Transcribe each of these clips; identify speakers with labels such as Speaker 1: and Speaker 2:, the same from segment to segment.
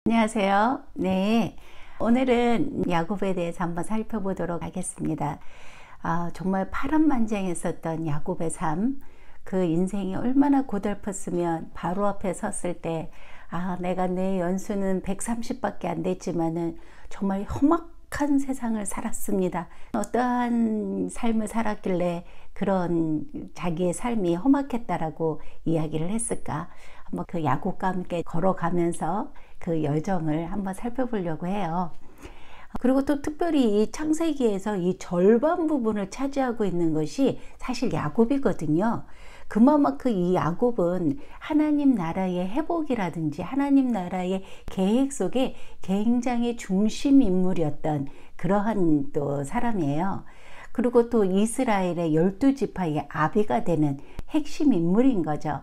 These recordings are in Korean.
Speaker 1: 안녕하세요. 네. 오늘은 야곱에 대해서 한번 살펴보도록 하겠습니다. 정말 파란만장했었던 야곱의 삶, 그 인생이 얼마나 고달팠으면 바로 앞에 섰을 때, 내가 내 연수는 130밖에 안 됐지만은 정말 험악한 세상을 살았습니다. 어떠한 삶을 살았길래 그런 자기의 삶이 험악했다라고 이야기를 했을까? 한번 그 야곱과 함께 걸어가면서 그 여정을 한번 살펴보려고 해요. 그리고 또 특별히 이 창세기에서 이 절반 부분을 차지하고 있는 것이 사실 야곱이거든요. 그만큼 이 야곱은 하나님 나라의 회복이라든지 하나님 나라의 계획 속에 굉장히 중심 인물이었던 그러한 또 사람이에요. 그리고 또 이스라엘의 12지파의 아비가 되는 핵심 인물인 거죠.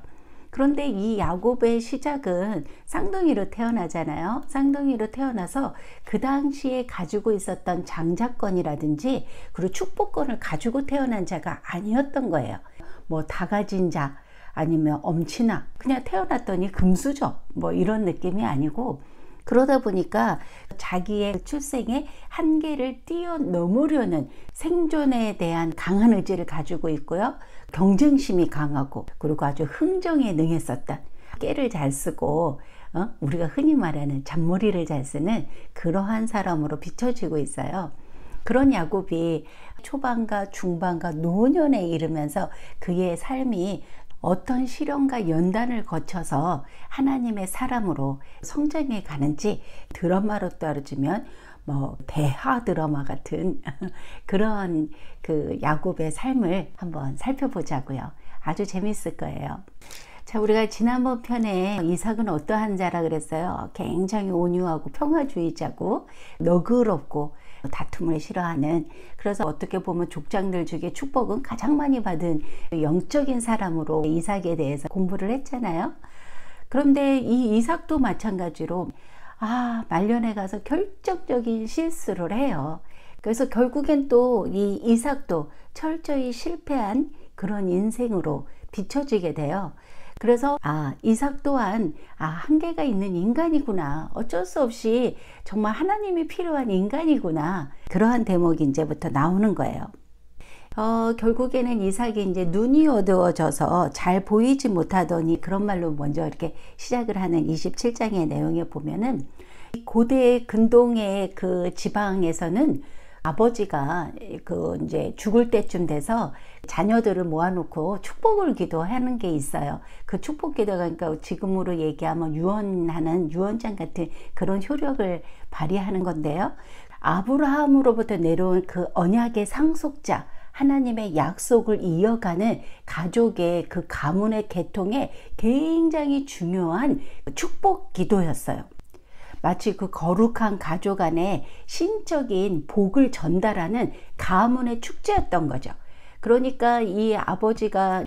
Speaker 1: 그런데 이 야곱의 시작은 쌍둥이로 태어나잖아요. 쌍둥이로 태어나서 그 당시에 가지고 있었던 장자권이라든지 그리고 축복권을 가지고 태어난 자가 아니었던 거예요. 뭐 다 가진 자 아니면 엄친아 그냥 태어났더니 금수저 뭐 이런 느낌이 아니고, 그러다 보니까 자기의 출생의 한계를 뛰어넘으려는 생존에 대한 강한 의지를 가지고 있고요. 경쟁심이 강하고 그리고 아주 흥정에 능했었던, 깨를 잘 쓰고 우리가 흔히 말하는 잔머리를 잘 쓰는 그러한 사람으로 비춰지고 있어요. 그런 야곱이 초반과 중반과 노년에 이르면서 그의 삶이 어떤 시련과 연단을 거쳐서 하나님의 사람으로 성장해 가는지 드라마로 따르면 뭐 대하 드라마 같은 그런 그 야곱의 삶을 한번 살펴보자고요. 아주 재밌을 거예요. 자, 우리가 지난번 편에 이삭은 어떠한 자라 그랬어요? 굉장히 온유하고 평화주의자고 너그럽고 다툼을 싫어하는, 그래서 어떻게 보면 족장들 중에 축복은 가장 많이 받은 영적인 사람으로 이삭에 대해서 공부를 했잖아요. 그런데 이 이삭도 마찬가지로 말년에 가서 결정적인 실수를 해요. 그래서 결국엔 또 이 이삭도 철저히 실패한 그런 인생으로 비춰지게 돼요. 그래서 이삭 또한 한계가 있는 인간이구나, 어쩔 수 없이 정말 하나님이 필요한 인간이구나, 그러한 대목이 이제부터 나오는 거예요. 결국에는 이삭이 이제 눈이 어두워져서 잘 보이지 못하더니, 그런 말로 먼저 이렇게 시작을 하는 27장의 내용에 보면은, 고대 근동의 그 지방에서는 아버지가 이제 죽을 때쯤 돼서 자녀들을 모아놓고 축복을 기도하는 게 있어요. 그 축복 기도가 그러니까 지금으로 얘기하면 유언하는 유언장 같은 그런 효력을 발휘하는 건데요. 아브라함으로부터 내려온 그 언약의 상속자, 하나님의 약속을 이어가는 가족의 그 가문의 계통에 굉장히 중요한 축복 기도였어요. 마치 그 거룩한 가족 안에 신적인 복을 전달하는 가문의 축제였던 거죠. 그러니까 이 아버지가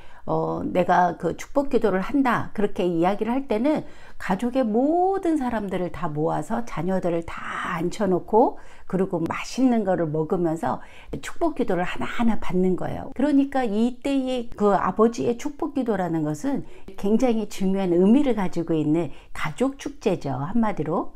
Speaker 1: 내가 그 축복 기도를 한다 그렇게 이야기를 할 때는 가족의 모든 사람들을 다 모아서 자녀들을 다 앉혀놓고 그리고 맛있는 거를 먹으면서 축복 기도를 하나하나 받는 거예요. 그러니까 이때의 그 아버지의 축복 기도라는 것은 굉장히 중요한 의미를 가지고 있는 가족 축제죠, 한마디로.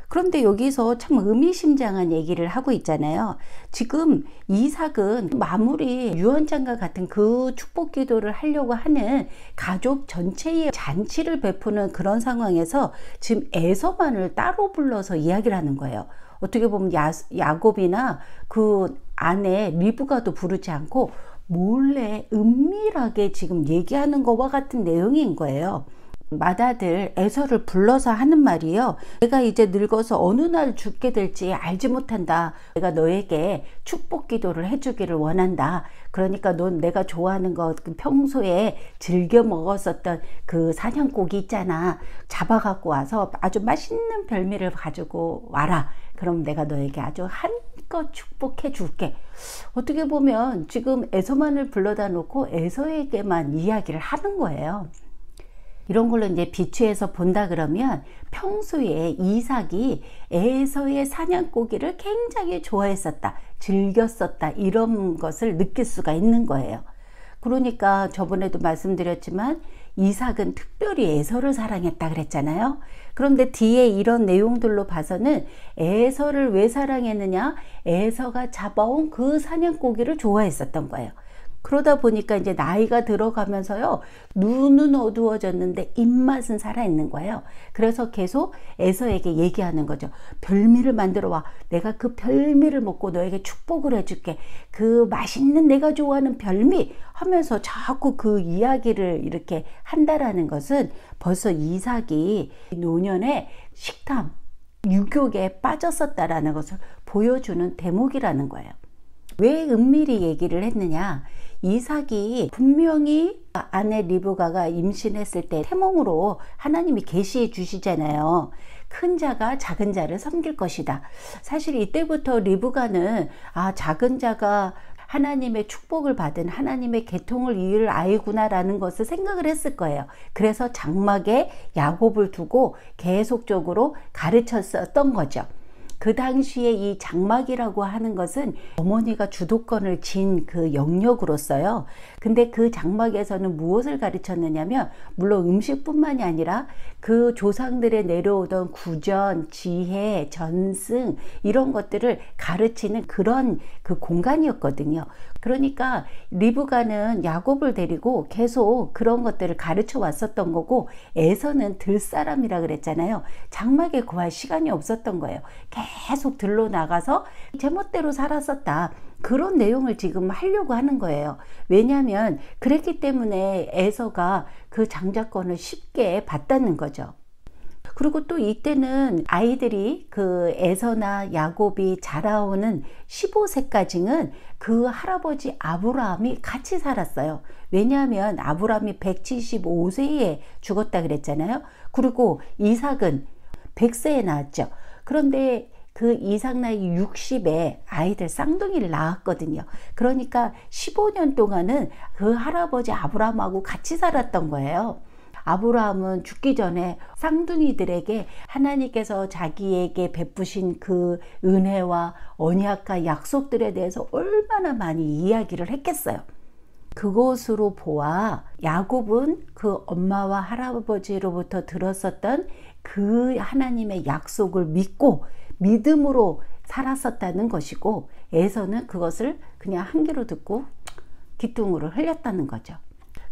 Speaker 1: 그런데 여기서 참 의미심장한 얘기를 하고 있잖아요. 지금 이삭은 마무리 유언장과 같은 그 축복 기도를 하려고 하는 가족 전체의 잔치를 베푸는 그런 상황에서 지금 에서만을 따로 불러서 이야기를 하는 거예요. 어떻게 보면 야곱이나 그 아내 리브가도 부르지 않고 몰래 은밀하게 지금 얘기하는 것과 같은 내용인 거예요. 맏아들 에서를 불러서 하는 말이요. 내가 이제 늙어서 어느 날 죽게 될지 알지 못한다. 내가 너에게 축복 기도를 해주기를 원한다. 그러니까 넌 내가 좋아하는 거 평소에 즐겨 먹었었던 그 사냥고기 있잖아. 잡아갖고 와서 아주 맛있는 별미를 가지고 와라. 그럼 내가 너에게 아주 한껏 축복해 줄게. 어떻게 보면 지금 에서만을 불러다 놓고 에서에게만 이야기를 하는 거예요. 이런 걸로 이제 비추해서 본다 그러면 평소에 이삭이 에서의 사냥고기를 굉장히 좋아했었다, 즐겼었다, 이런 것을 느낄 수가 있는 거예요. 그러니까 저번에도 말씀드렸지만 이삭은 특별히 에서를 사랑했다 그랬잖아요. 그런데 뒤에 이런 내용들로 봐서는 에서를 왜 사랑했느냐? 에서가 잡아온 그 사냥고기를 좋아했었던 거예요. 그러다 보니까 이제 나이가 들어가면서요, 눈은 어두워졌는데 입맛은 살아있는 거예요. 그래서 계속 에서에게 얘기하는 거죠. 별미를 만들어 와. 내가 그 별미를 먹고 너에게 축복을 해줄게. 그 맛있는 내가 좋아하는 별미 하면서 자꾸 그 이야기를 이렇게 한다라는 것은 벌써 이삭이 노년의 식탐, 유욕에 빠졌었다라는 것을 보여주는 대목이라는 거예요. 왜 은밀히 얘기를 했느냐? 이삭이 분명히 아내 리브가가 임신했을 때 태몽으로 하나님이 계시해 주시잖아요. 큰 자가 작은 자를 섬길 것이다. 사실 이때부터 리브가는 작은 자가 하나님의 축복을 받은 하나님의 계통을 이을 아이구나 라는 것을 생각을 했을 거예요. 그래서 장막에 야곱을 두고 계속적으로 가르쳤었던 거죠. 그 당시에 이 장막이라고 하는 것은 어머니가 주도권을 쥔 그 영역으로서요. 근데 그 장막에서는 무엇을 가르쳤느냐면, 물론 음식뿐만이 아니라 그 조상들의 내려오던 구전, 지혜, 전승 이런 것들을 가르치는 그런 그 공간이었거든요. 그러니까 리브가는 야곱을 데리고 계속 그런 것들을 가르쳐 왔었던 거고, 에서는 들사람이라 그랬잖아요. 장막에 구할 시간이 없었던 거예요. 계속 들러 나가서 제멋대로 살았었다. 그런 내용을 지금 하려고 하는 거예요. 왜냐하면 그랬기 때문에 에서가 그 장자권을 쉽게 받다는 거죠. 그리고 또 이때는 아이들이 그 에서나 야곱이 자라오는 15세까지는 그 할아버지 아브라함이 같이 살았어요. 왜냐하면 아브라함이 175세에 죽었다 그랬잖아요. 그리고 이삭은 100세에 낳았죠. 그런데 그 이삭 나이 60에 아이들 쌍둥이를 낳았거든요. 그러니까 15년 동안은 그 할아버지 아브라함하고 같이 살았던 거예요. 아브라함은 죽기 전에 쌍둥이들에게 하나님께서 자기에게 베푸신 그 은혜와 언약과 약속들에 대해서 얼마나 많이 이야기를 했겠어요. 그것으로 보아 야곱은 그 엄마와 할아버지로부터 들었었던 그 하나님의 약속을 믿고 믿음으로 살았었다는 것이고, 에서는 그것을 그냥 한 귀로 듣고 귓등으로 흘렸다는 거죠.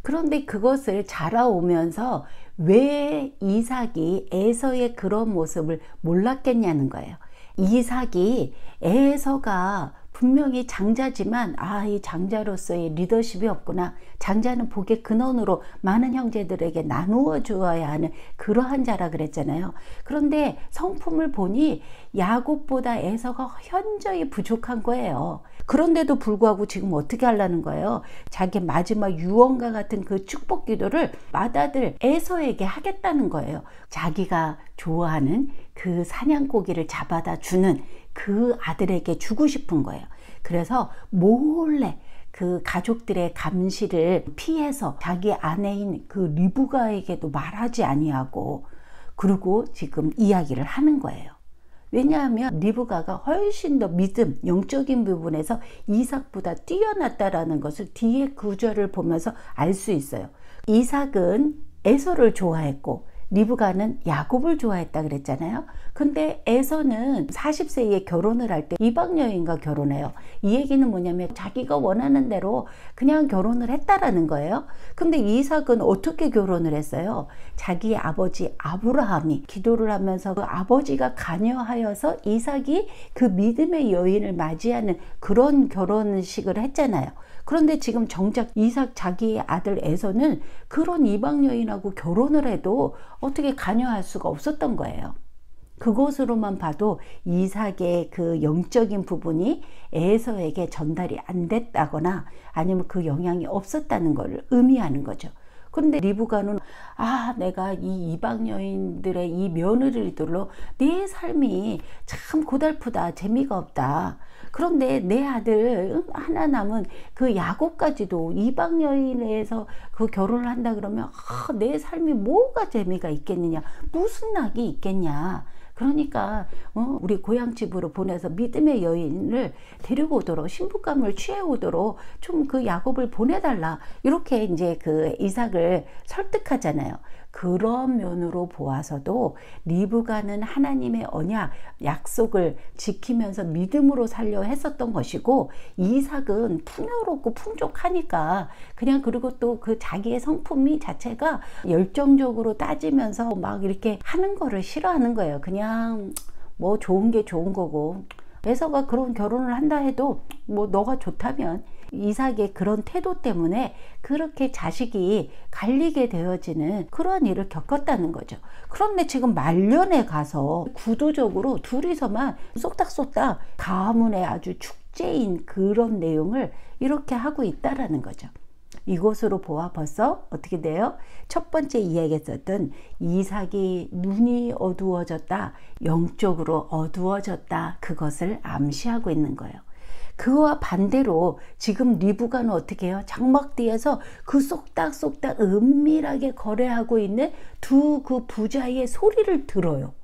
Speaker 1: 그런데 그것을 자라오면서 왜 이삭이 에서의 그런 모습을 몰랐겠냐는 거예요. 이삭이 에서가 분명히 장자지만 이 장자로서의 리더십이 없구나. 장자는 복의 근원으로 많은 형제들에게 나누어 주어야 하는 그러한 자라 그랬잖아요. 그런데 성품을 보니 야곱보다 에서가 현저히 부족한 거예요. 그런데도 불구하고 지금 어떻게 하려는 거예요? 자기 마지막 유언과 같은 그 축복 기도를 맏아들 에서에게 하겠다는 거예요. 자기가 좋아하는 그 사냥고기를 잡아다 주는 그 아들에게 주고 싶은 거예요. 그래서 몰래 그 가족들의 감시를 피해서 자기 아내인 그 리브가에게도 말하지 아니하고, 그리고 지금 이야기를 하는 거예요. 왜냐하면 리브가가 훨씬 더 믿음, 영적인 부분에서 이삭보다 뛰어났다라는 것을 뒤에 구절을 보면서 알 수 있어요. 이삭은 에서를 좋아했고 리브가는 야곱을 좋아했다 그랬잖아요. 근데 에서는 40세에 결혼을 할 때 이방 여인과 결혼해요. 이 얘기는 뭐냐면 자기가 원하는 대로 그냥 결혼을 했다라는 거예요. 근데 이삭은 어떻게 결혼을 했어요? 자기의 아버지 아브라함이 기도를 하면서 그 아버지가 관여하여서 이삭이 그 믿음의 여인을 맞이하는 그런 결혼식을 했잖아요. 그런데 지금 정작 이삭 자기의 아들 에서는 그런 이방 여인하고 결혼을 해도 어떻게 관여할 수가 없었던 거예요. 그것으로만 봐도 이삭의 그 영적인 부분이 에서에게 전달이 안 됐다거나 아니면 그 영향이 없었다는 걸 의미하는 거죠. 그런데 리브가는 내가 이 이방 여인들의 이 며느리들로 내 삶이 참 고달프다, 재미가 없다. 그런데 내 아들 하나 남은 그 야곱까지도 이방 여인에서 그 결혼을 한다 그러면 내 삶이 뭐가 재미가 있겠느냐, 무슨 낙이 있겠냐. 그러니까 우리 고향집으로 보내서 믿음의 여인을 데리고 오도록, 신부감을 취해 오도록 좀 그 야곱을 보내달라, 이렇게 이제 그 이삭을 설득하잖아요. 그런 면으로 보아서도 리브가는 하나님의 언약, 약속을 지키면서 믿음으로 살려 했었던 것이고, 이삭은 풍요롭고 풍족하니까 그냥, 그리고 또 그 자기의 성품이 자체가 열정적으로 따지면서 막 이렇게 하는 거를 싫어하는 거예요. 그냥 뭐 좋은 게 좋은 거고, 에서가 그런 결혼을 한다 해도 뭐 너가 좋다면, 이삭의 그런 태도 때문에 그렇게 자식이 갈리게 되어지는 그러한 일을 겪었다는 거죠. 그런데 지금 말년에 가서 구도적으로 둘이서만 쏙닥쏙닥 가문의 아주 축제인 그런 내용을 이렇게 하고 있다라는 거죠. 이것으로 보아 벌써 어떻게 돼요? 첫 번째 이야기했었던 이삭이 눈이 어두워졌다, 영적으로 어두워졌다, 그것을 암시하고 있는 거예요. 그와 반대로 지금 리브가는 어떻게 해요? 장막 뒤에서 그 쏙닥쏙닥 은밀하게 거래하고 있는 두 그 부자의 소리를 들어요.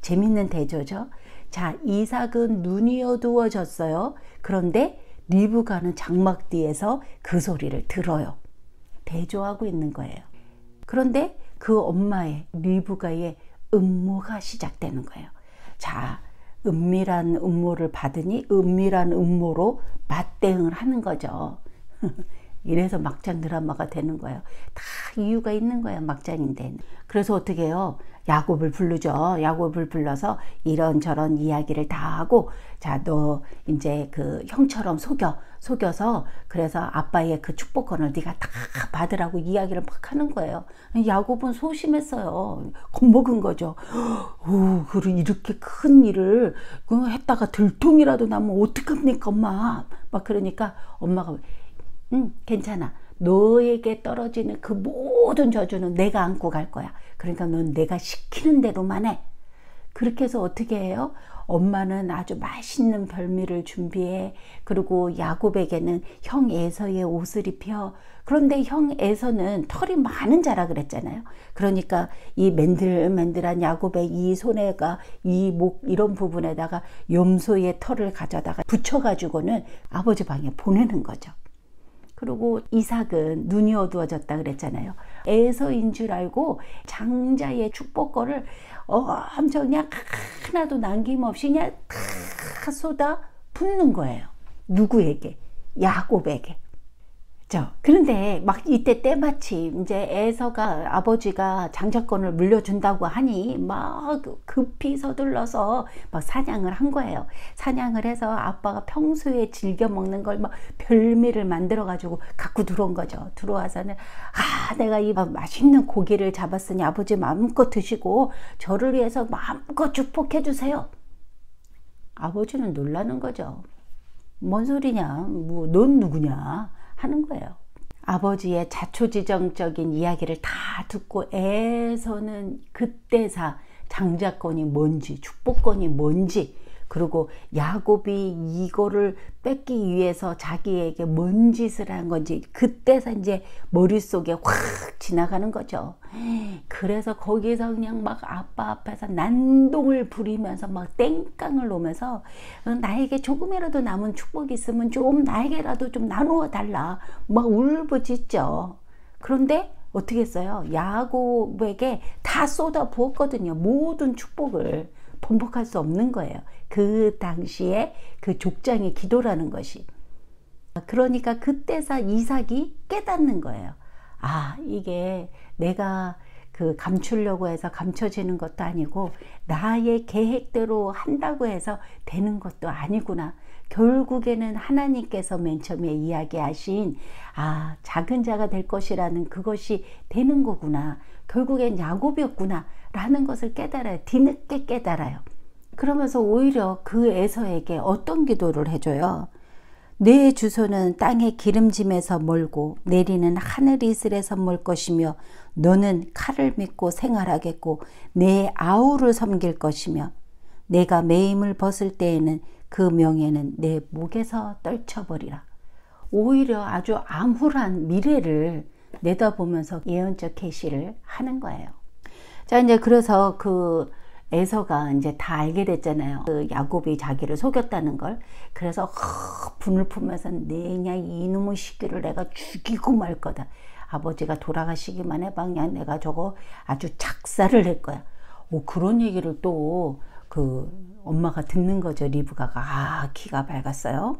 Speaker 1: 재밌는 대조죠. 자, 이삭은 눈이 어두워졌어요. 그런데 리브가는 장막 뒤에서 그 소리를 들어요. 대조하고 있는 거예요. 그런데 그 엄마의, 리브가의 음모가 시작되는 거예요. 자, 은밀한 음모를 받으니 은밀한 음모로 맞대응을 하는 거죠. 이래서 막장 드라마가 되는 거예요. 다 이유가 있는 거예요, 막장인데. 그래서 어떻게 해요? 야곱을 부르죠. 야곱을 불러서 이런저런 이야기를 다 하고, 자, 너 이제 그 형처럼 속여서 그래서 아빠의 그 축복권을 네가 다 받으라고 이야기를 막 하는 거예요. 야곱은 소심했어요. 겁먹은 거죠. 그리고 이렇게 큰 일을 했다가 들통이라도 나면 어떡합니까, 엄마? 막 그러니까 엄마가 괜찮아. 너에게 떨어지는 그 모든 저주는 내가 안고 갈 거야. 그러니까 넌 내가 시키는 대로만 해. 그렇게 해서 어떻게 해요? 엄마는 아주 맛있는 별미를 준비해. 그리고 야곱에게는 형 에서의 옷을 입혀. 그런데 형 에서는 털이 많은 자라 그랬잖아요. 그러니까 이 맨들맨들한 야곱의 이 손에가, 이 목 이런 부분에다가 염소의 털을 가져다가 붙여가지고는 아버지 방에 보내는 거죠. 그리고 이삭은 눈이 어두워졌다 그랬잖아요. 에서인 줄 알고 장자의 축복권을 엄청 그냥 하나도 남김없이 그냥 다 쏟아 붓는 거예요. 누구에게? 야곱에게. 그런데 막 이때 때마침 이제 에서가, 아버지가 장자권을 물려준다고 하니 막 급히 서둘러서 막 사냥을 한 거예요. 사냥을 해서 아빠가 평소에 즐겨 먹는 걸 막 별미를 만들어 가지고 갖고 들어온 거죠. 들어와서는 내가 이 맛있는 고기를 잡았으니 아버지 마음껏 드시고 저를 위해서 마음껏 축복해 주세요. 아버지는 놀라는 거죠. 뭔 소리냐? 뭐 넌 누구냐? 하는 거예요. 아버지의 자초지정적인 이야기를 다 듣고 에서는 그때사 장자권이 뭔지, 축복권이 뭔지, 그리고 야곱이 이거를 뺏기 위해서 자기에게 뭔 짓을 한 건지 그때서 이제 머릿속에 확 지나가는 거죠. 그래서 거기서 그냥 막 아빠 앞에서 난동을 부리면서 막 땡깡을 놓으면서 나에게 조금이라도 남은 축복이 있으면 좀 나에게라도 좀 나누어 달라 막 울부짖죠. 그런데 어떻게 했어요? 야곱에게 다 쏟아 부었거든요. 모든 축복을. 번복할 수 없는 거예요. 그 당시에 그 족장의 기도라는 것이. 그러니까 그때서 이삭이 깨닫는 거예요. 이게 내가 그 감추려고 해서 감춰지는 것도 아니고 나의 계획대로 한다고 해서 되는 것도 아니구나. 결국에는 하나님께서 맨 처음에 이야기하신 작은 자가 될 것이라는 그것이 되는 거구나. 결국엔 야곱이었구나 라는 것을 깨달아요. 뒤늦게 깨달아요. 그러면서 오히려 그 에서에게 어떤 기도를 해줘요? 내 주소는 땅의 기름짐에서 멀고 내리는 하늘 이슬에서 멀 것이며 너는 칼을 믿고 생활하겠고 내 아우를 섬길 것이며 내가 매임을 벗을 때에는 그 명예는 내 목에서 떨쳐버리라. 오히려 아주 암울한 미래를 내다보면서 예언적 계시를 하는 거예요. 자, 이제 그래서 그 에서가 이제 다 알게 됐잖아요. 그 야곱이 자기를 속였다는 걸. 그래서 분을 품면서 내냐 이놈의 시끼를 내가 죽이고 말 거다. 아버지가 돌아가시기만 해봐 그냥 내가 저거 아주 작살을 낼 거야. 그런 얘기를 또 그 엄마가 듣는 거죠. 리브가가. 기가 밝았어요.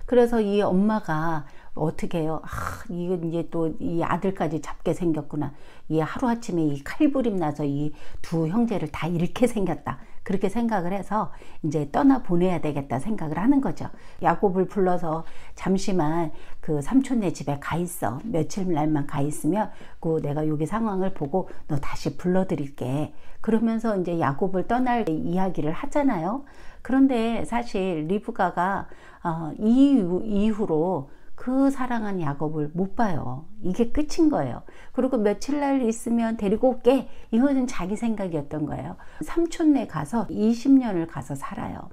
Speaker 1: 그래서 이 엄마가 어떻게 해요? 이거 이제 또 이 아들까지 잡게 생겼구나. 이 하루아침에 이 칼부림 나서 이 두 형제를 다 잃게 생겼다. 그렇게 생각을 해서 이제 떠나 보내야 되겠다 생각을 하는 거죠. 야곱을 불러서 잠시만 그 삼촌네 집에 가 있어. 며칠 날만 가 있으면 그 내가 여기 상황을 보고 너 다시 불러드릴게. 그러면서 이제 야곱을 떠날 이야기를 하잖아요. 그런데 사실 리브가가 이후로 그 사랑한 야곱을 못 봐요. 이게 끝인 거예요. 그리고 며칠 날 있으면 데리고 올게. 이거는 자기 생각이었던 거예요. 삼촌네 가서 20년을 가서 살아요.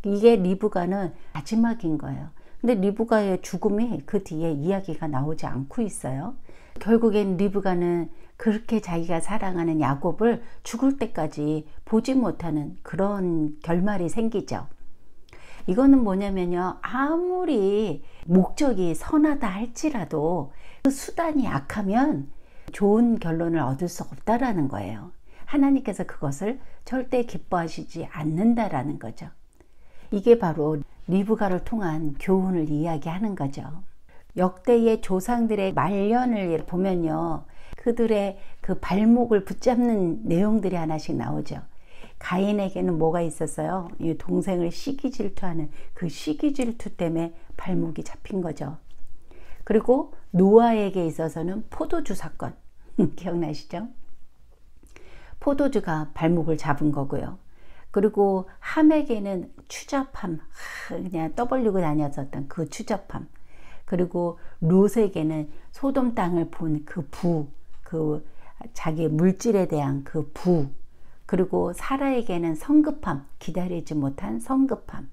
Speaker 1: 이게 리브가는 마지막인 거예요. 근데 리브가의 죽음이 그 뒤에 이야기가 나오지 않고 있어요. 결국엔 리브가는 그렇게 자기가 사랑하는 야곱을 죽을 때까지 보지 못하는 그런 결말이 생기죠. 이거는 뭐냐면요. 아무리 목적이 선하다 할지라도 그 수단이 약하면 좋은 결론을 얻을 수 없다라는 거예요. 하나님께서 그것을 절대 기뻐하시지 않는다라는 거죠. 이게 바로 리브가를 통한 교훈을 이야기하는 거죠. 역대의 조상들의 말년을 보면요. 그들의 그 발목을 붙잡는 내용들이 하나씩 나오죠. 가인에게는 뭐가 있었어요? 이 동생을 시기 질투하는 그 시기 질투 때문에 발목이 잡힌 거죠. 그리고 노아에게 있어서는 포도주 사건 기억나시죠? 포도주가 발목을 잡은 거고요. 그리고 함에게는 추잡함, 그냥 떠벌리고 다녔었던 그 추잡함. 그리고 롯에게는 소돔 땅을 본 그 부, 그 자기 물질에 대한 그 부. 그리고 사라에게는 성급함, 기다리지 못한 성급함.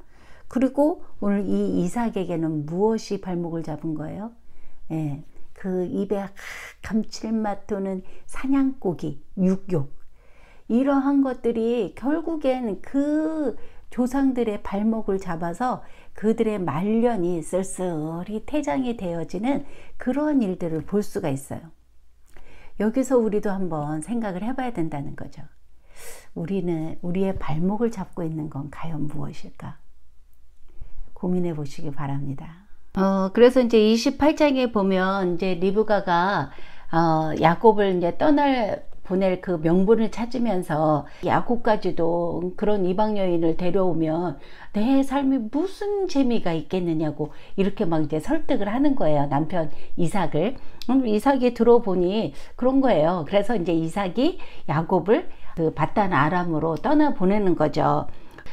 Speaker 1: 그리고 오늘 이 이삭에게는 무엇이 발목을 잡은 거예요? 예, 그 입에 감칠맛 도는 사냥고기, 육욕. 이러한 것들이 결국엔 그 조상들의 발목을 잡아서 그들의 말년이 쓸쓸히 퇴장이 되어지는 그러한 일들을 볼 수가 있어요. 여기서 우리도 한번 생각을 해봐야 된다는 거죠. 우리의 발목을 잡고 있는 건 과연 무엇일까? 고민해 보시기 바랍니다. 그래서 이제 28장에 보면 이제 리브가가 야곱을 이제 보낼 그 명분을 찾으면서 야곱까지도 그런 이방 여인을 데려오면 내 삶이 무슨 재미가 있겠느냐고 이렇게 막 이제 설득을 하는 거예요. 남편 이삭을. 이삭이 들어보니 그런 거예요. 그래서 이제 이삭이 야곱을 그 밧단 아람으로 떠나 보내는 거죠.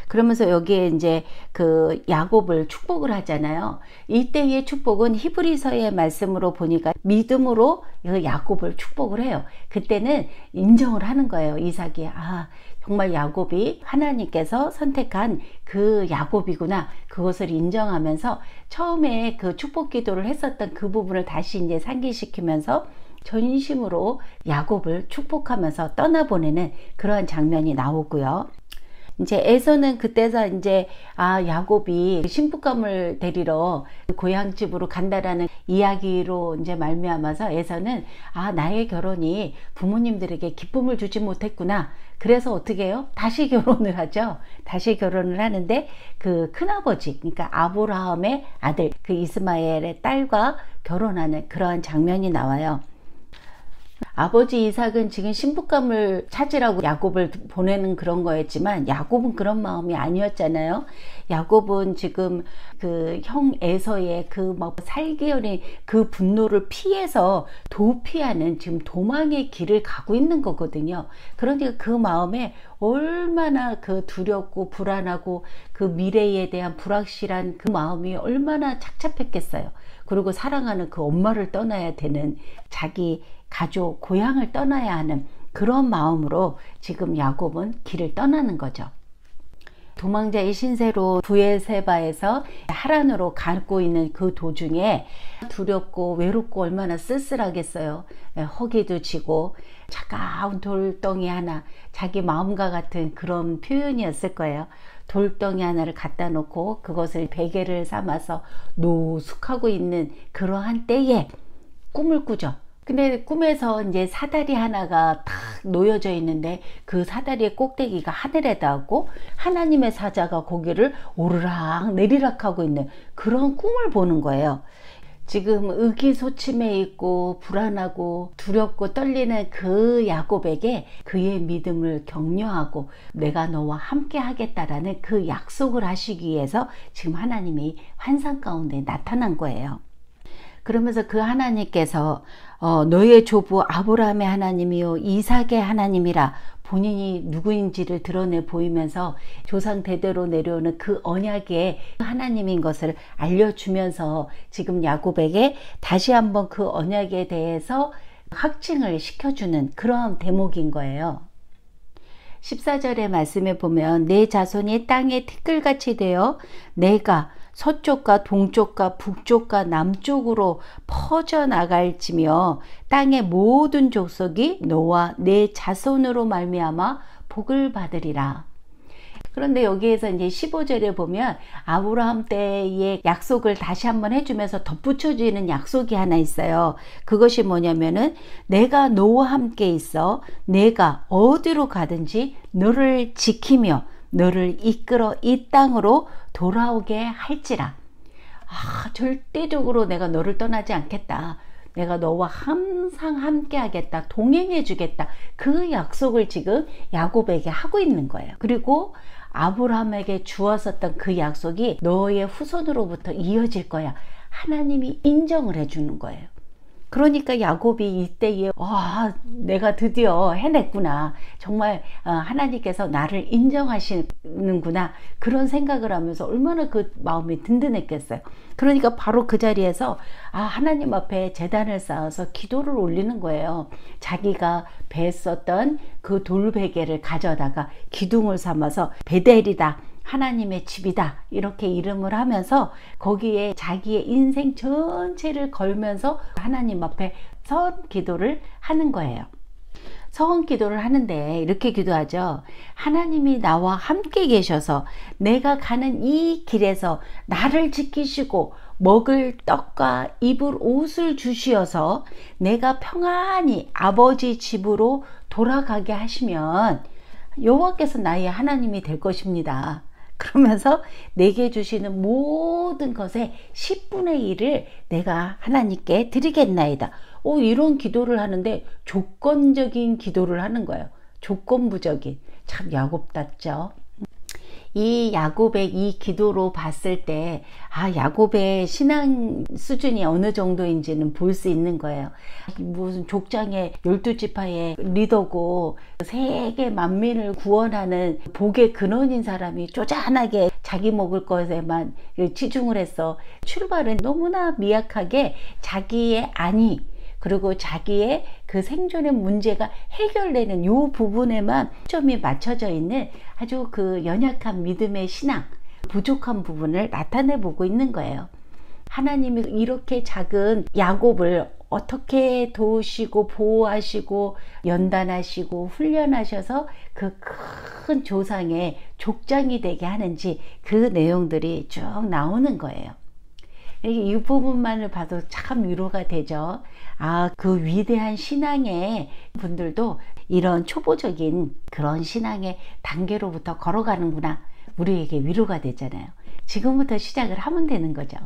Speaker 1: 그러면서 여기에 이제 그 야곱을 축복을 하잖아요. 이때의 축복은 히브리서의 말씀으로 보니까 믿음으로 야곱을 축복을 해요. 그때는 인정을 하는 거예요. 이삭이 정말 야곱이 하나님께서 선택한 그 야곱이구나. 그것을 인정하면서 처음에 그 축복 기도를 했었던 그 부분을 다시 이제 상기시키면서 전심으로 야곱을 축복하면서 떠나보내는 그러한 장면이 나오고요. 이제 에서는 그때서 이제 야곱이 신부감을 데리러 고향집으로 간다라는 이야기로 이제 말미암아서 에서는 나의 결혼이 부모님들에게 기쁨을 주지 못했구나. 그래서 어떻게 해요? 다시 결혼을 하죠. 다시 결혼을 하는데 그 큰아버지, 그러니까 아브라함의 아들, 그 이스마엘의 딸과 결혼하는 그러한 장면이 나와요. 아버지 이삭은 지금 신부감을 찾으라고 야곱을 보내는 그런 거였지만 야곱은 그런 마음이 아니었잖아요. 야곱은 지금 그 형 에서의 그 막 살기 어린 그 분노를 피해서 도피하는 지금 도망의 길을 가고 있는 거거든요. 그러니까 그 마음에 얼마나 그 두렵고 불안하고 그 미래에 대한 불확실한 그 마음이 얼마나 착잡했겠어요. 그리고 사랑하는 그 엄마를 떠나야 되는 자기 가족, 고향을 떠나야 하는 그런 마음으로 지금 야곱은 길을 떠나는 거죠. 도망자의 신세로 브에세바에서 하란으로 가고 있는 그 도중에 두렵고 외롭고 얼마나 쓸쓸하겠어요. 허기도 지고 차가운 돌덩이 하나, 자기 마음과 같은 그런 표현이었을 거예요. 돌덩이 하나를 갖다 놓고 그것을 베개를 삼아서 노숙하고 있는 그러한 때에 꿈을 꾸죠. 근데 꿈에서 이제 사다리 하나가 탁 놓여져 있는데 그 사다리의 꼭대기가 하늘에 닿고 하나님의 사자가 거기를 오르락 내리락 하고 있는 그런 꿈을 보는 거예요. 지금 의기소침해 있고 불안하고 두렵고 떨리는 그 야곱에게 그의 믿음을 격려하고 내가 너와 함께 하겠다라는 그 약속을 하시기 위해서 지금 하나님이 환상 가운데 나타난 거예요. 그러면서 그 하나님께서 너의 조부 아브라함의 하나님이요 이삭의 하나님이라 본인이 누구인지를 드러내 보이면서 조상 대대로 내려오는 그 언약의 하나님인 것을 알려주면서 지금 야곱에게 다시 한번 그 언약에 대해서 확증을 시켜주는 그런 대목인 거예요. 14절의 말씀에 보면 내 자손이 땅의 티끌같이 되어 내가 서쪽과 동쪽과 북쪽과 남쪽으로 퍼져나갈지며 땅의 모든 족속이 너와 내 자손으로 말미암아 복을 받으리라. 그런데 여기에서 이제 15절에 보면 아브라함 때의 약속을 다시 한번 해주면서 덧붙여지는 약속이 하나 있어요. 그것이 뭐냐면은 내가 너와 함께 있어 내가 어디로 가든지 너를 지키며 너를 이끌어 이 땅으로 돌아오게 할지라. 절대적으로 내가 너를 떠나지 않겠다. 내가 너와 항상 함께 하겠다. 동행해 주겠다. 그 약속을 지금 야곱에게 하고 있는 거예요. 그리고 아브라함에게 주었었던 그 약속이 너의 후손으로부터 이어질 거야. 하나님이 인정을 해 주는 거예요. 그러니까 야곱이 이때에 내가 드디어 해냈구나. 정말 하나님께서 나를 인정하시는구나. 그런 생각을 하면서 얼마나 그 마음이 든든했겠어요. 그러니까 바로 그 자리에서 하나님 앞에 제단을 쌓아서 기도를 올리는 거예요. 자기가 뱄었던 그 돌베개를 가져다가 기둥을 삼아서 베델이다. 하나님의 집이다 이렇게 이름을 하면서 거기에 자기의 인생 전체를 걸면서 하나님 앞에 선 기도를 하는 거예요. 선 기도를 하는데 이렇게 기도하죠. 하나님이 나와 함께 계셔서 내가 가는 이 길에서 나를 지키시고 먹을 떡과 입을 옷을 주시어서 내가 평안히 아버지 집으로 돌아가게 하시면 여호와께서 나의 하나님이 될 것입니다. 그러면서 내게 주시는 모든 것의 10분의 1을 내가 하나님께 드리겠나이다. 이런 기도를 하는데 조건적인 기도를 하는 거예요. 조건부적인. 참 야곱답죠. 이 야곱의 이 기도로 봤을 때 야곱의 신앙 수준이 어느 정도인지는 볼 수 있는 거예요. 무슨 족장의 12지파의 리더고 세계 만민을 구원하는 복의 근원인 사람이 쪼잔하게 자기 먹을 것에만 치중을 했어. 출발은 너무나 미약하게 자기의 안위 그리고 자기의 그 생존의 문제가 해결되는 이 부분에만 초점이 맞춰져 있는 아주 그 연약한 믿음의 신앙, 부족한 부분을 나타내 보고 있는 거예요. 하나님이 이렇게 작은 야곱을 어떻게 도우시고 보호하시고 연단하시고 훈련하셔서 그 큰 조상의 족장이 되게 하는지 그 내용들이 쭉 나오는 거예요. 이 부분만을 봐도 참 위로가 되죠. 그 위대한 신앙의 분들도 이런 초보적인 그런 신앙의 단계로부터 걸어가는구나. 우리에게 위로가 되잖아요. 지금부터 시작을 하면 되는 거죠.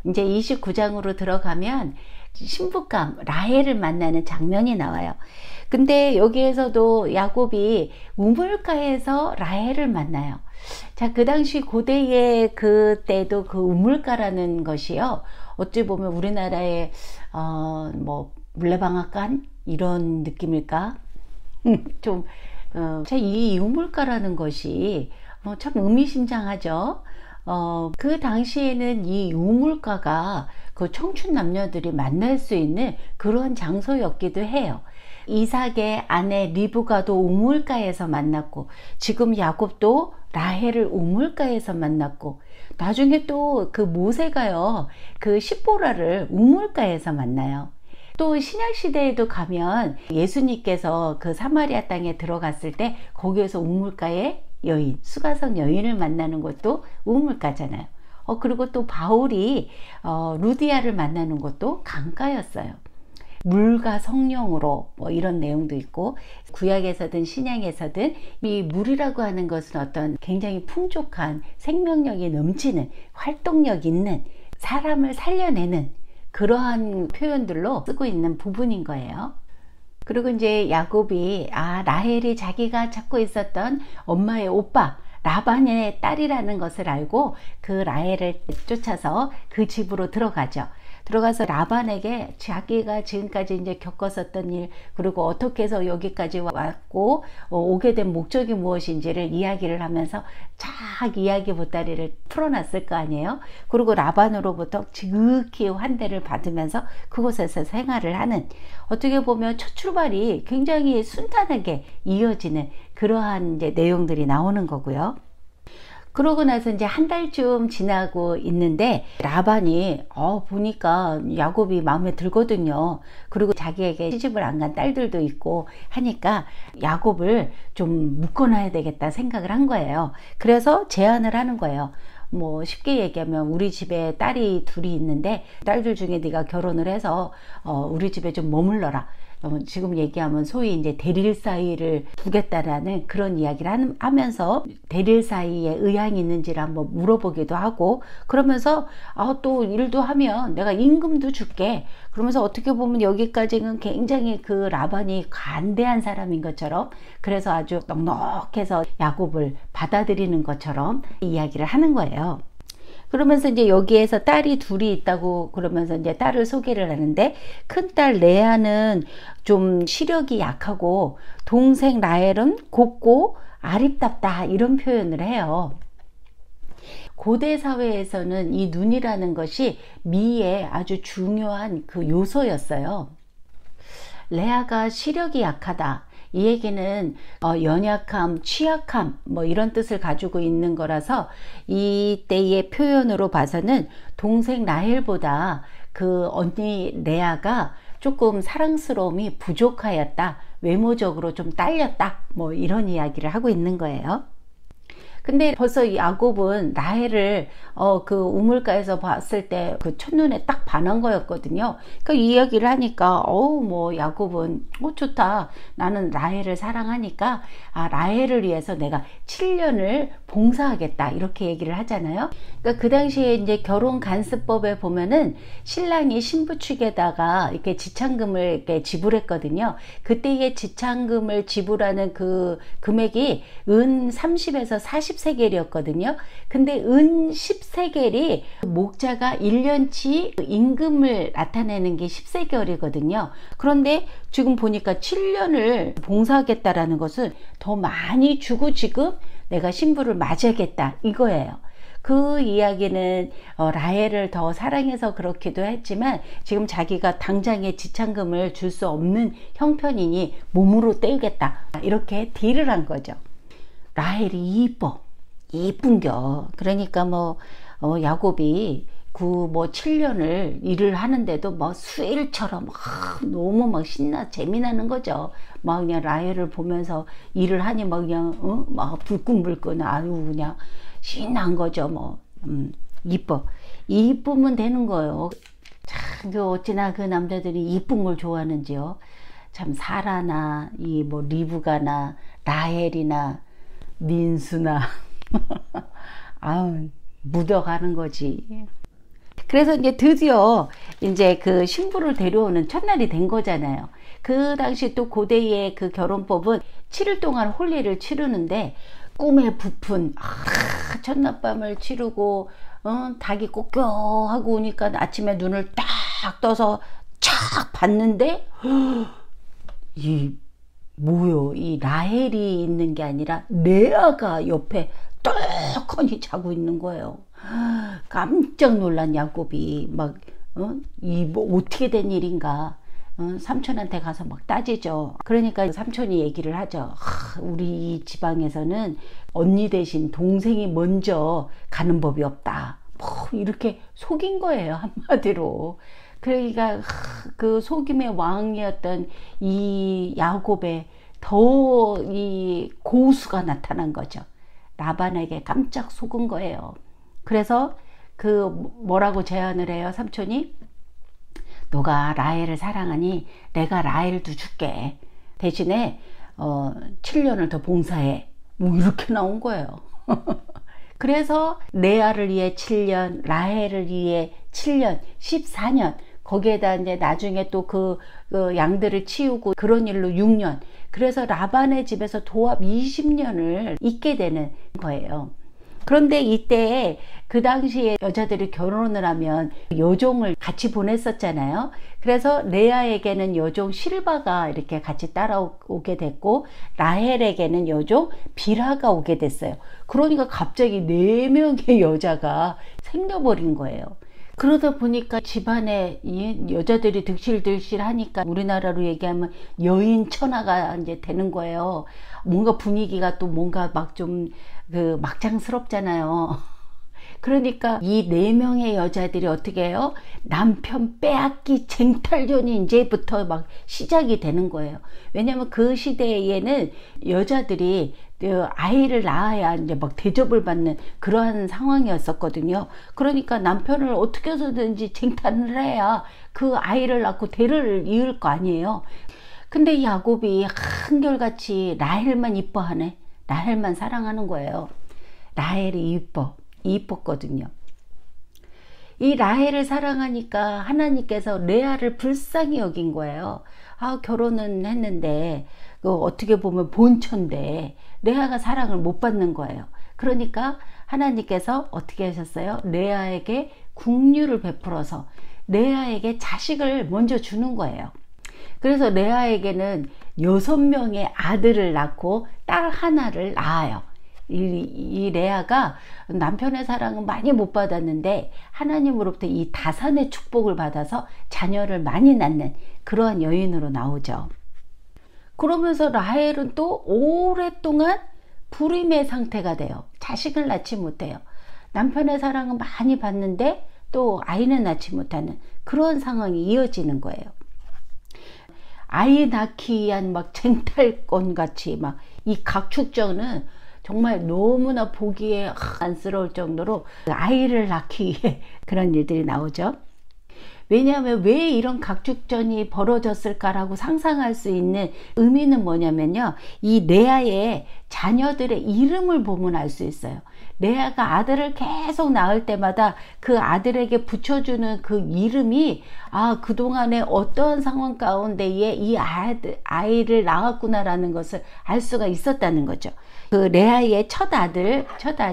Speaker 1: 이제 29장으로 들어가면 신부감 라헬을 만나는 장면이 나와요. 근데 여기에서도 야곱이 우물가에서 라헬을 만나요. 자, 그 당시 고대의 그때도 그 우물가라는 것이요. 어찌 보면 우리나라의 물레방앗간 이런 느낌일까? 이 우물가라는 것이 참 의미심장하죠. 그 당시에는 이 우물가가 그 청춘 남녀들이 만날 수 있는 그런 장소였기도 해요. 이삭의 아내 리브가도 우물가에서 만났고, 지금 야곱도 라헬을 우물가에서 만났고, 나중에 또 그 모세가요, 그 십보라를 우물가에서 만나요. 또 신약시대에도 가면 예수님께서 그 사마리아 땅에 들어갔을 때 거기에서 우물가에 여인, 수가성 여인을 만나는 것도 우물가잖아요. 그리고 또 바울이 루디아를 만나는 것도 강가였어요. 물과 성령으로 뭐 이런 내용도 있고, 구약에서든 신약에서든 이 물이라고 하는 것은 어떤 굉장히 풍족한 생명력이 넘치는, 활동력 있는, 사람을 살려내는 그러한 표현들로 쓰고 있는 부분인 거예요. 그리고 이제 야곱이 라헬이 자기가 찾고 있었던 엄마의 오빠 라반의 딸이라는 것을 알고 그 라헬을 쫓아서 그 집으로 들어가죠. 들어가서 라반에게 자기가 지금까지 이제 겪었었던 일, 그리고 어떻게 해서 여기까지 왔고 오게 된 목적이 무엇인지를 이야기를 하면서 쫙 이야기 보따리를 풀어놨을 거 아니에요. 그리고 라반으로부터 지극히 환대를 받으면서 그곳에서 생활을 하는, 어떻게 보면 첫 출발이 굉장히 순탄하게 이어지는 그러한 이제 내용들이 나오는 거고요. 그러고 나서 이제 한 달쯤 지나고 있는데 라반이 보니까 야곱이 마음에 들거든요. 그리고 자기에게 시집을 안 간 딸들도 있고 하니까 야곱을 좀 묶어놔야 되겠다 생각을 한 거예요. 그래서 제안을 하는 거예요. 뭐 쉽게 얘기하면 우리 집에 딸이 둘이 있는데 딸들 중에 네가 결혼을 해서 우리 집에 좀 머물러라. 지금 얘기하면 소위 이제 대릴 사이를 두겠다라는 그런 이야기를 하면서 대릴 사이에 의향이 있는지를 한번 물어보기도 하고, 그러면서 또 일도 하면 내가 임금도 줄게. 그러면서 어떻게 보면 여기까지는 굉장히 그 라반이 관대한 사람인 것처럼, 그래서 아주 넉넉해서 야곱을 받아들이는 것처럼 이야기를 하는 거예요. 그러면서 이제 여기에서 딸이 둘이 있다고 그러면서 이제 딸을 소개를 하는데, 큰딸 레아는 좀 시력이 약하고 동생 라헬은 곱고 아립답다, 이런 표현을 해요. 고대 사회에서는 이 눈이라는 것이 미의 아주 중요한 그 요소였어요. 레아가 시력이 약하다, 이 얘기는 연약함, 취약함 뭐 이런 뜻을 가지고 있는 거라서 이때의 표현으로 봐서는 동생 라헬보다 그 언니 레아가 조금 사랑스러움이 부족하였다, 외모적으로 좀 딸렸다, 뭐 이런 이야기를 하고 있는 거예요. 근데 벌써 야곱은 라헬을 그 우물가에서 봤을 때 그 첫눈에 딱 반한 거였거든요. 그 이야기를 하니까 뭐 야곱은 좋다, 나는 라헬을 사랑하니까 라헬을 위해서 내가 7년을 봉사하겠다, 이렇게 얘기를 하잖아요. 그러니까 그 당시에 이제 결혼 간습법에 보면은 신랑이 신부 측에다가 이렇게 지참금을 이렇게 지불했거든요. 그때의 지참금을 지불하는 그 금액이 은 30에서 40세겔이었거든요. 근데 은 10세겔이 목자가 1년치 임금을 나타내는 게 10세겔이거든요. 그런데 지금 보니까 7년을 봉사하겠다라는 것은 더 많이 주고 지금 내가 신부를 맞이하겠다, 이거예요. 그 이야기는 라헬을 더 사랑해서 그렇기도 했지만, 지금 자기가 당장에 지참금을 줄 수 없는 형편이니 몸으로 때우겠다, 이렇게 딜을 한 거죠. 라헬이 이쁜겨. 그러니까 야곱이 그 7년을 일을 하는데도 수일처럼 너무 신나 재미나는 거죠. 그냥 라헬을 보면서 일을 하니 그냥 불끈불끈 아주 그냥 신난 거죠. 이쁘면 되는 거예요. 참 어찌나 그 남자들이 이쁜 걸 좋아하는지요. 참 사라나 리브가나 라헬이나 민수나 묻어가는 거지. 그래서 이제 드디어 이제 그 신부를 데려오는 첫날이 된 거잖아요. 그 당시 또 고대의 그 결혼법은 7일 동안 혼례를 치르는데, 꿈에 부푼 첫날밤을 치르고 닭이 꼬껴하고 오니까 아침에 눈을 딱 떠서 착 봤는데 이 라헬이 있는 게 아니라 레아가 옆에 떡하니 자고 있는 거예요. 깜짝 놀란 야곱이 어떻게 된 일인가. 삼촌한테 가서 막 따지죠. 그러니까 삼촌이 얘기를 하죠. 우리 이 지방에서는 언니 대신 동생이 먼저 가는 법이 없다. 뭐 이렇게 속인 거예요, 한마디로. 그러니까 그 속임의 왕이었던 이 야곱의 더 이 고수가 나타난 거죠. 라반에게 깜짝 속은 거예요. 그래서 그 뭐라고 제안을 해요, 삼촌이? 너가 라헬을 사랑하니 내가 라헬도 줄게. 대신에 7년을 더 봉사해. 뭐 이렇게 나온 거예요. 그래서 레아를 위해 7년, 라헬을 위해 7년, 14년. 거기에다 이제 나중에 또 그 양들을 치우고 그런 일로 6년. 그래서 라반의 집에서 도합 20년을 있게 되는 거예요. 그런데 이때 그 당시에 여자들이 결혼을 하면 여종을 같이 보냈었잖아요. 그래서 레아에게는 여종 실바가 이렇게 같이 따라오게 됐고 라헬에게는 여종 빌하가 오게 됐어요. 그러니까 갑자기 4명의 여자가 생겨버린 거예요. 그러다 보니까 집안에 여자들이 득실득실 하니까 우리나라로 얘기하면 여인천하가 이제 되는 거예요. 뭔가 분위기가 또 뭔가 막 좀 그 막장스럽잖아요. 그러니까 이 4명의 여자들이 어떻게 해요? 남편 빼앗기 쟁탈전이 이제부터 막 시작이 되는 거예요. 왜냐면 그 시대에는 여자들이 아이를 낳아야 이제 막 대접을 받는 그러한 상황이었었거든요. 그러니까 남편을 어떻게 해서든지 쟁탈을 해야 그 아이를 낳고 대를 이을 거 아니에요. 근데 야곱이 한결같이 라헬만 이뻐하네. 라헬만 사랑하는 거예요. 라헬이 이뻤거든요. 이 라헬을 사랑하니까 하나님께서 레아를 불쌍히 여긴 거예요. 결혼은 했는데 어떻게 보면 본처인데 레아가 사랑을 못 받는 거예요. 그러니까 하나님께서 어떻게 하셨어요? 레아에게 국류를 베풀어서 레아에게 자식을 먼저 주는 거예요. 그래서 레아에게는 6명의 아들을 낳고 딸 하나를 낳아요. 이 레아가 남편의 사랑은 많이 못 받았는데 하나님으로부터 이 다산의 축복을 받아서 자녀를 많이 낳는 그러한 여인으로 나오죠. 그러면서 라헬은 또 오랫동안 불임의 상태가 돼요. 자식을 낳지 못해요. 남편의 사랑은 많이 받는데 또 아이는 낳지 못하는 그런 상황이 이어지는 거예요. 아이 낳기 위한 막 쟁탈권 같이 막 이 각축전은 정말 너무나 보기에 안쓰러울 정도로 아이를 낳기 위해 그런 일들이 나오죠. 왜냐하면 왜 이런 각축전이 벌어졌을까라고 상상할 수 있는 의미는 뭐냐면요. 이 레아의 자녀들의 이름을 보면 알 수 있어요. 레아가 아들을 계속 낳을 때마다 그 아들에게 붙여주는 그 이름이 그동안에 어떠한 상황 가운데에 이 아이를 낳았구나라는 것을 알 수가 있었다는 거죠. 그 레아의 첫 아들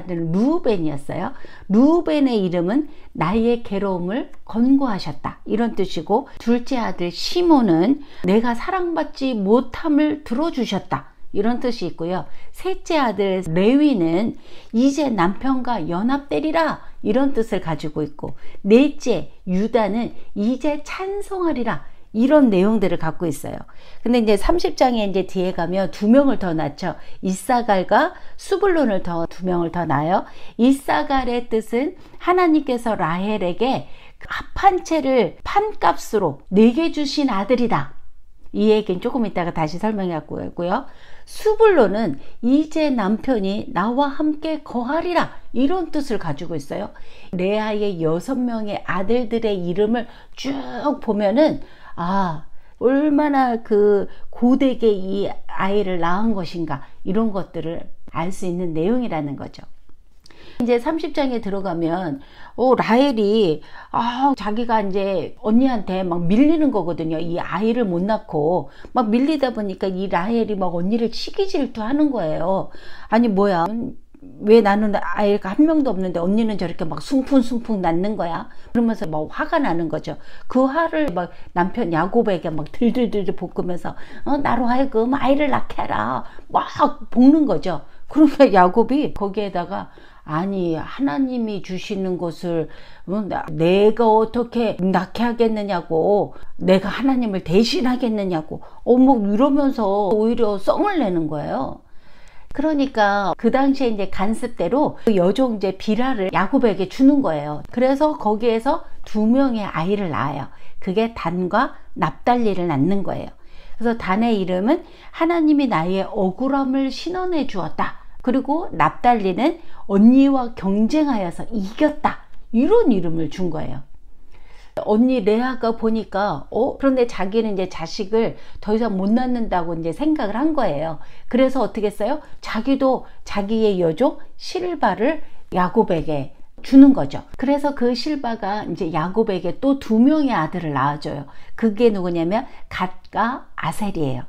Speaker 1: 루벤이었어요. 루벤의 이름은 나의 괴로움을 건고하셨다 이런 뜻이고, 둘째 아들 시몬은 내가 사랑받지 못함을 들어주셨다 이런 뜻이 있고요. 셋째 아들 레위는 이제 남편과 연합되리라 이런 뜻을 가지고 있고, 넷째 유다는 이제 찬송하리라 이런 내용들을 갖고 있어요. 근데 이제 30장에 이제 뒤에 가면 2명을 더 낳죠. 이사갈과 수불론을 2명을 더 낳아요. 이사갈의 뜻은 하나님께서 라헬에게 합한 채를 판값으로 내게 주신 아들이다. 이 얘기는 조금 이따가 다시 설명해 갖고요. 수불론은 이제 남편이 나와 함께 거하리라 이런 뜻을 가지고 있어요. 레아의 6명의 아들들의 이름을 쭉 보면은 얼마나 그 고되게 이 아이를 낳은 것인가 이런 것들을 알 수 있는 내용이라는 거죠. 이제 30장에 들어가면 라헬이 자기가 이제 언니한테 막 밀리는 거거든요. 이 아이를 못 낳고 막 밀리다 보니까 이 라헬이 막 언니를 시기 질투하는 거예요. 아니 뭐야, 왜 나는 아이가 한 명도 없는데 언니는 저렇게 막 숭풍숭풍 낳는 거야? 그러면서 막 화가 나는 거죠. 그 화를 막 남편 야곱에게 막 들들들 볶으면서 나로 하여금 아이를 낳게 해라 막 볶는 거죠. 그러니까 야곱이 거기에다가 아니 하나님이 주시는 것을 내가 어떻게 낳게 하겠느냐고, 내가 하나님을 대신하겠느냐고 뭐 이러면서 오히려 썽을 내는 거예요. 그러니까 그 당시에 이제 간습대로 그 여종제 비라를 야곱에게 주는 거예요. 그래서 거기에서 2명의 아이를 낳아요. 그게 단과 납달리를 낳는 거예요. 그래서 단의 이름은 하나님이 나의 억울함을 신원해 주었다. 그리고 납달리는 언니와 경쟁하여서 이겼다. 이런 이름을 준 거예요. 언니 레아가 보니까 그런데 자기는 이제 자식을 더 이상 못 낳는다고 이제 생각을 한 거예요. 그래서 어떻게 했어요? 자기도 자기의 여종 실바를 야곱에게 주는 거죠. 그래서 그 실바가 이제 야곱에게 또 2명의 아들을 낳아줘요. 그게 누구냐면 갓과 아셀이에요.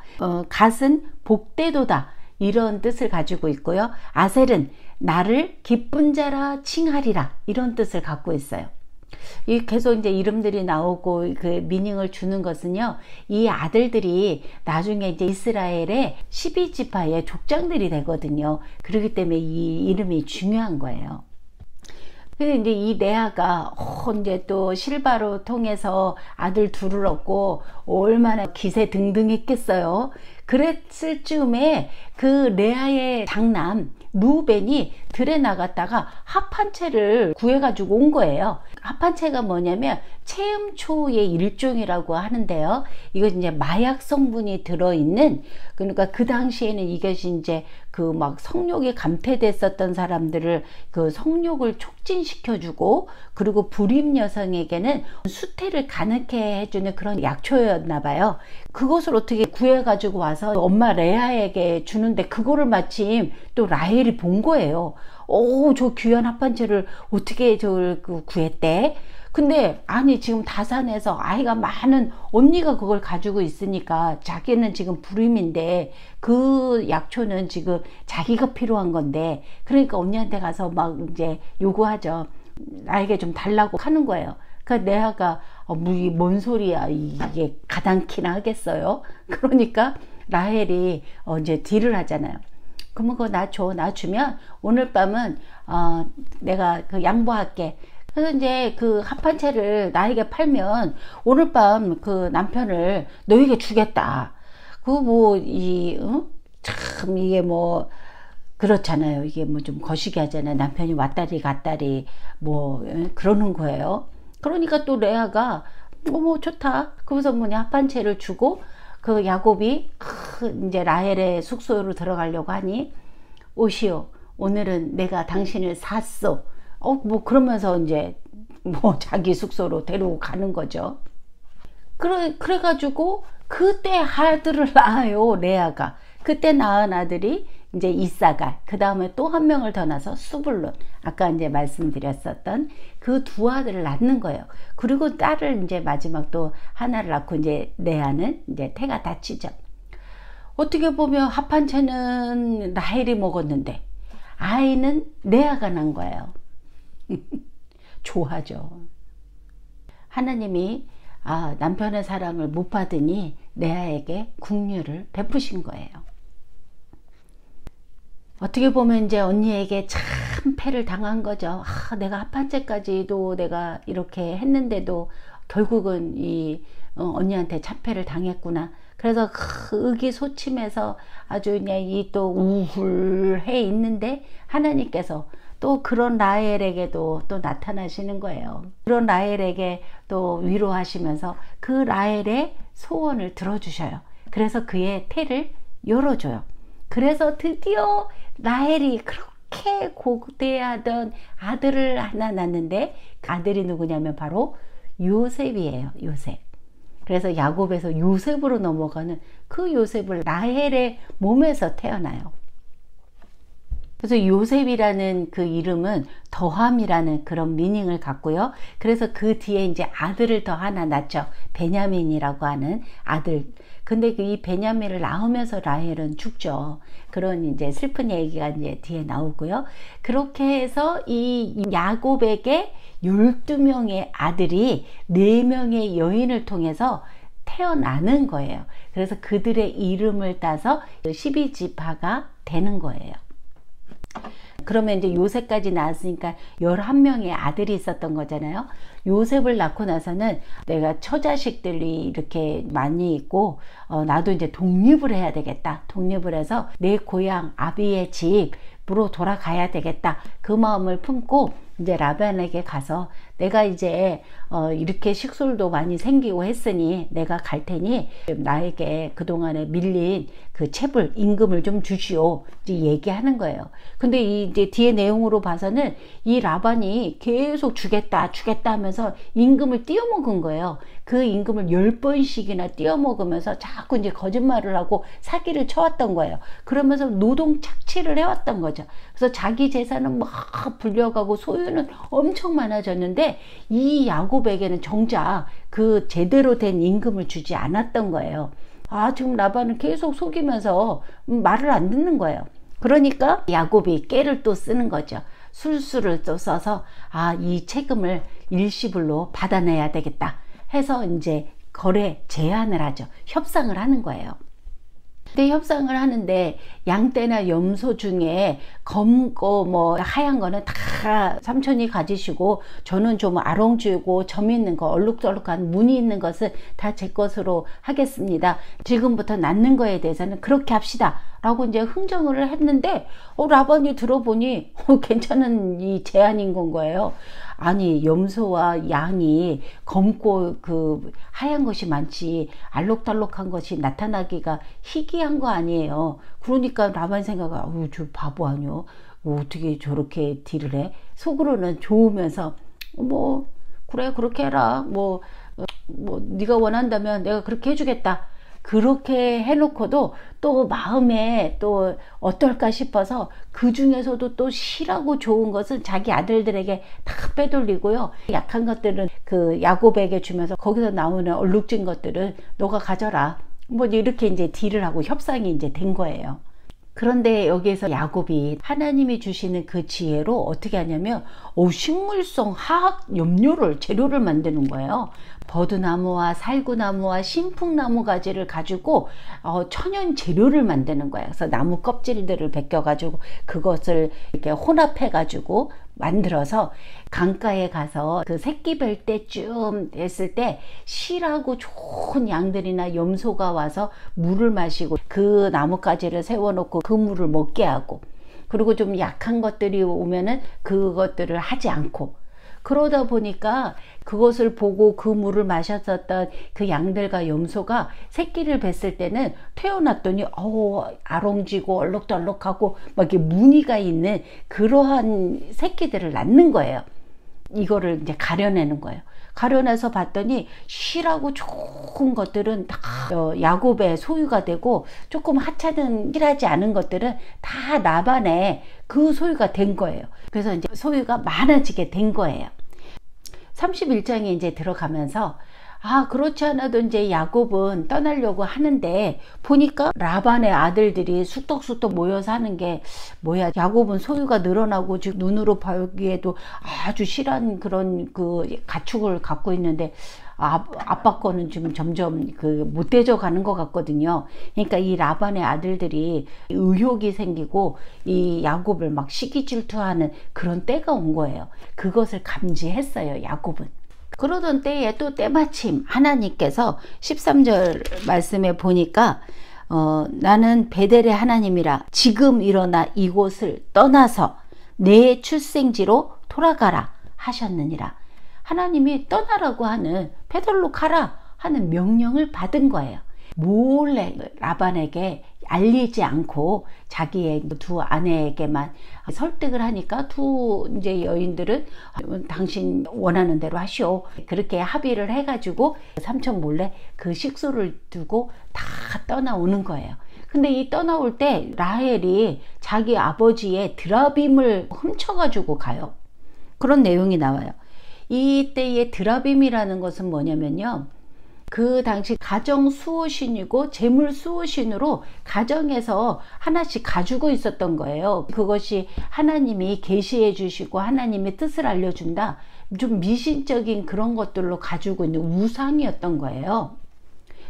Speaker 1: 갓은 복되도다 이런 뜻을 가지고 있고요. 아셀은 나를 기쁜 자라 칭하리라 이런 뜻을 갖고 있어요. 이 계속 이제 이름들이 나오고 그 미닝을 주는 것은요, 이 아들들이 나중에 이제 이스라엘의 12지파의 족장들이 되거든요. 그렇기 때문에 이 이름이 중요한 거예요. 근데 이제 이 레아가 이제 또 실바로 통해서 아들 둘을 얻고 얼마나 기세 등등했겠어요. 그랬을 즈음에 그 레아의 장남 루벤이 들에 나갔다가 합한채를 구해가지고 온 거예요. 합한채가 뭐냐면 체음초의 일종이라고 하는데요. 이거 이제 마약 성분이 들어있는, 그러니까 그 당시에는 이것이 이제 그 막 성욕이 감퇴됐었던 사람들을 그 성욕을 촉진시켜주고, 그리고 불임 여성에게는 수태를 가능케 해주는 그런 약초였나 봐요. 그것을 어떻게 구해가지고 와서 엄마 레아에게 주는데 그거를 마침 또 라헬이 본 거예요. 저 귀한 합한채를 어떻게 구했대? 근데 아니 지금 다산에서 아이가 많은 언니가 그걸 가지고 있으니까 자기는 지금 불임인데 그 약초는 지금 자기가 필요한 건데, 그러니까 언니한테 가서 막 이제 요구하죠. 나에게 좀 달라고 하는 거예요. 그러니까 레아가 뭔 소리야, 이게 가당키나 하겠어요? 그러니까 라헬이 이제 딜을 하잖아요. 그러면 그거 나 주면 오늘 밤은 내가 그 양보할게. 그래서 이제 그 합한채를 나에게 팔면 오늘 밤 그 남편을 너에게 주겠다. 참 이게 뭐 그렇잖아요. 이게 뭐 좀 거시기 하잖아요. 남편이 왔다리 갔다리 그러는 거예요. 그러니까 또 레아가 뭐 좋다. 그래서 합한채를 주고, 그 야곱이 이제 라헬의 숙소로 들어가려고 하니, 오시오, 오늘은 내가 당신을 샀소. 그러면서 이제 자기 숙소로 데리고 가는 거죠. 그래가지고 그때 아들을 낳아요, 레아가. 그때 낳은 아들이 이제 이사갈, 그 다음에 또 한 명을 더 낳아서 수블론, 아까 이제 말씀드렸었던 그 2 아들을 낳는 거예요. 그리고 딸을 이제 마지막 또 하나를 낳고 이제 레아는 이제 태가 다치죠. 어떻게 보면 합한채는 라헬이 먹었는데 아이는 레아가 낳은 거예요. 좋아하죠. 하나님이 남편의 사랑을 못 받으니 레아에게 긍휼을 베푸신 거예요. 어떻게 보면 이제 언니에게 참 패를 당한 거죠. 내가 합한채까지도 내가 이렇게 했는데도 결국은 이 언니한테 참패를 당했구나. 그래서 의기소침해서 아주 그냥 또 우울해 있는데 하나님께서 또 그런 라헬에게도 또 나타나시는 거예요. 그런 라헬에게 또 위로하시면서 그 라헬의 소원을 들어주셔요. 그래서 그의 태를 열어줘요. 그래서 드디어 라헬이 그렇게 고대하던 아들을 하나 낳는데, 그 아들이 누구냐면 바로 요셉이에요. 요셉. 그래서 야곱에서 요셉으로 넘어가는 그 요셉을 라헬의 몸에서 태어나요. 그래서 요셉이라는 그 이름은 더함이라는 그런 미닝을 갖고요. 그래서 그 뒤에 이제 아들을 더 하나 낳죠. 베냐민이라고 하는 아들. 근데 이 베냐민을 낳으면서 라헬은 죽죠. 그런 이제 슬픈 얘기가 이제 뒤에 나오고요. 그렇게 해서 이 야곱에게 12명의 아들이 4명의 여인을 통해서 태어나는 거예요. 그래서 그들의 이름을 따서 12지파가 되는 거예요. 그러면 이제 요셉까지 낳았으니까 11명의 아들이 있었던 거잖아요. 요셉을 낳고 나서는 내가 처자식들이 이렇게 많이 있고 나도 이제 독립을 해야 되겠다. 독립을 해서 내 고향 아비의 집으로 돌아가야 되겠다. 그 마음을 품고 이제 라반에게 가서 내가 이제 이렇게 식솔도 많이 생기고 했으니 내가 갈 테니 나에게 그동안에 밀린 그 체불 임금을 좀 주시오 이제 얘기하는 거예요. 근데 이제 뒤에 내용으로 봐서는 이 라반이 계속 주겠다 하면서 임금을 띄어먹은 거예요. 그 임금을 10번씩이나 띄어먹으면서 자꾸 이제 거짓말을 하고 사기를 쳐왔던 거예요. 그러면서 노동 착취를 해왔던 거죠. 그래서 자기 재산은 막 불려가고 소유는 엄청 많아졌는데 이 야곱에게는 정작 그 제대로 된 임금을 주지 않았던 거예요. 지금 라반은 계속 속이면서 말을 안 듣는 거예요. 그러니까 야곱이 깨를 또 쓰는 거죠. 술수를 또 써서 이 세금을 일시불로 받아내야 되겠다 해서 이제 거래 제안을 하죠. 협상을 하는 거예요. 근데 협상을 하는데 양떼나 염소 중에 검고 뭐 하얀 거는 다 삼촌이 가지시고 저는 좀 아롱쥐고 점 있는 거 얼룩덜룩한 무늬 있는 것은 다 제 것으로 하겠습니다. 지금부터 낳는 거에 대해서는 그렇게 합시다 라고 이제 흥정을 했는데 라반이 들어보니 괜찮은 이 제안인 건 거예요. 아니 염소와 양이 검고 그 하얀 것이 많지 알록달록한 것이 나타나기가 희귀한 거 아니에요. 그러니까 라반 생각은 저 바보 아니요 어떻게 저렇게 딜을 해. 속으로는 좋으면서 뭐 그래 그렇게 해라 뭐 네가 원한다면 내가 그렇게 해주겠다. 그렇게 해놓고도 또 마음에 또 어떨까 싶어서 그 중에서도 또 실하고 좋은 것은 자기 아들들에게 다 빼돌리고요. 약한 것들은 그 야곱에게 주면서 거기서 나오는 얼룩진 것들은 너가 가져라. 뭐 이렇게 이제 딜을 하고 협상이 이제 된 거예요. 그런데 여기에서 야곱이 하나님이 주시는 그 지혜로 어떻게 하냐면 식물성 화학 염료를 재료를 만드는 거예요. 버드나무와 살구나무와 신풍나무 가지를 가지고 천연 재료를 만드는 거예요. 그래서 나무 껍질들을 벗겨 가지고 그것을 이렇게 혼합해 가지고 만들어서 강가에 가서 그 새끼 뵐 때쯤 됐을 때 실하고 좋은 양들이나 염소가 와서 물을 마시고 그 나뭇가지를 세워놓고 그 물을 먹게 하고, 그리고 좀 약한 것들이 오면은 그것들을 하지 않고, 그러다 보니까 그것을 보고 그 물을 마셨었던 그 양들과 염소가 새끼를 뵀을 때는 태어났더니 아롱지고 얼룩덜룩하고 막 이렇게 무늬가 있는 그러한 새끼들을 낳는 거예요. 이거를 이제 가려내는 거예요. 가려내서 봤더니 실하고 좋은 것들은 다 야곱의 소유가 되고, 조금 하찮은 실하지 않은 것들은 다 라반의 그 소유가 된 거예요. 그래서 이제 소유가 많아지게 된 거예요. 31장에 이제 들어가면서 그렇지 않아도 이제 야곱은 떠나려고 하는데 보니까 라반의 아들들이 쑥덕쑥덕 모여서 하는 게 뭐야, 야곱은 소유가 늘어나고 지금 눈으로 보기에도 아주 실한 그런 그 가축을 갖고 있는데 아빠 거는 지금 점점 못되져 가는 것 같거든요. 그러니까 이 라반의 아들들이 의욕이 생기고 이 야곱을 막 시기 질투하는 그런 때가 온 거예요. 그것을 감지했어요, 야곱은. 그러던 때에 또 때마침 하나님께서 13절 말씀에 보니까 나는 베델의 하나님이라 지금 일어나 이곳을 떠나서 내 출생지로 돌아가라 하셨느니라. 하나님이 떠나라고 하는, 베델로 가라 하는 명령을 받은 거예요. 몰래 라반에게 알리지 않고 자기의 두 아내에게만 설득을 하니까 두 이제 여인들은 당신 원하는 대로 하시오, 그렇게 합의를 해가지고 삼촌 몰래 그 식소를 두고 다 떠나오는 거예요. 근데 이 떠나올 때 라헬이 자기 아버지의 드라빔을 훔쳐가지고 가요. 그런 내용이 나와요. 이때의 드라빔이라는 것은 뭐냐면요, 그 당시 가정 수호신이고 재물 수호신으로 가정에서 하나씩 가지고 있었던 거예요. 그것이 하나님이 계시해 주시고 하나님의 뜻을 알려준다, 좀 미신적인 그런 것들로 가지고 있는 우상이었던 거예요.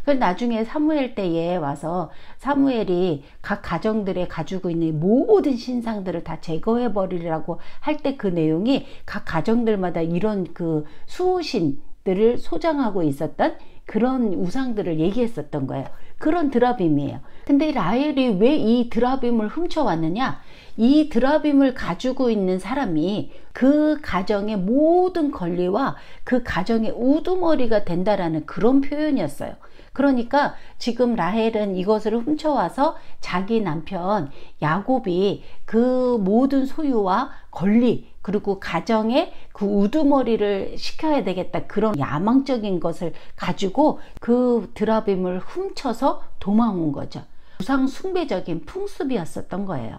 Speaker 1: 그 나중에 사무엘 때에 와서 사무엘이 각 가정들에 가지고 있는 모든 신상들을 다 제거해 버리라고 할 때 그 내용이 각 가정들마다 이런 그 수호신들을 소장하고 있었던 그런 우상들을 얘기했었던 거예요. 그런 드라빔이에요. 근데 라헬이 왜 이 드라빔을 훔쳐왔느냐? 이 드라빔을 가지고 있는 사람이 그 가정의 모든 권리와 그 가정의 우두머리가 된다라는 그런 표현이었어요. 그러니까 지금 라헬은 이것을 훔쳐와서 자기 남편 야곱이 그 모든 소유와 권리 그리고 가정의 그 우두머리를 시켜야 되겠다, 그런 야망적인 것을 가지고 그 드라빔을 훔쳐서 도망온 거죠. 우상 숭배적인 풍습이었었던 거예요.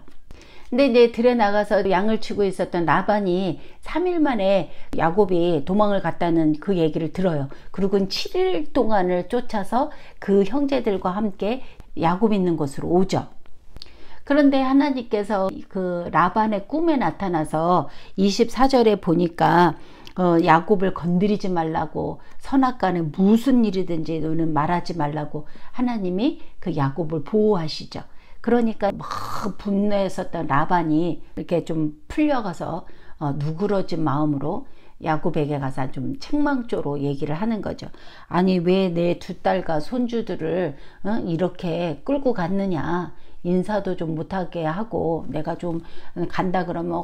Speaker 1: 근데 이제 들에 나가서 양을 치고 있었던 라반이 3일 만에 야곱이 도망을 갔다는 그 얘기를 들어요. 그리고 7일 동안을 쫓아서 그 형제들과 함께 야곱 있는 곳으로 오죠. 그런데 하나님께서 그 라반의 꿈에 나타나서 24절에 보니까 야곱을 건드리지 말라고, 선악간에 무슨 일이든지 너는 말하지 말라고 하나님이 그 야곱을 보호하시죠. 그러니까 막 분노했었던 라반이 이렇게 좀 풀려가서 누그러진 마음으로 야곱에게 가서 좀 책망조로 얘기를 하는 거죠. 아니, 왜 내 두 딸과 손주들을 이렇게 끌고 갔느냐, 인사도 좀 못하게 하고, 내가 좀 간다 그러면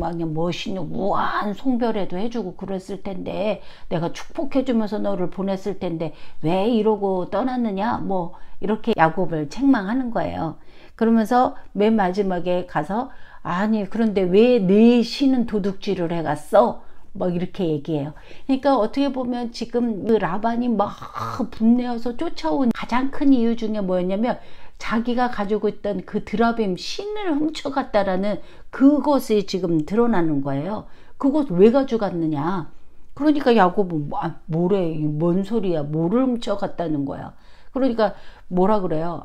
Speaker 1: 막 멋있는 우아한 송별회도 해주고 그랬을 텐데, 내가 축복해주면서 너를 보냈을 텐데 왜 이러고 떠났느냐, 뭐 이렇게 야곱을 책망하는 거예요. 그러면서 맨 마지막에 가서, 아니 그런데 왜 내 신은 도둑질을 해갔어? 막 이렇게 얘기해요. 그러니까 어떻게 보면 지금 그 라반이 막 분내어서 쫓아온 가장 큰 이유 중에 뭐였냐면, 자기가 가지고 있던 그 드라빔 신을 훔쳐갔다라는 그것이 지금 드러나는 거예요. 그것 왜 가져갔느냐. 그러니까 야곱은 뭐래, 뭔 소리야, 뭐를 훔쳐갔다는 거야. 그러니까 뭐라 그래요?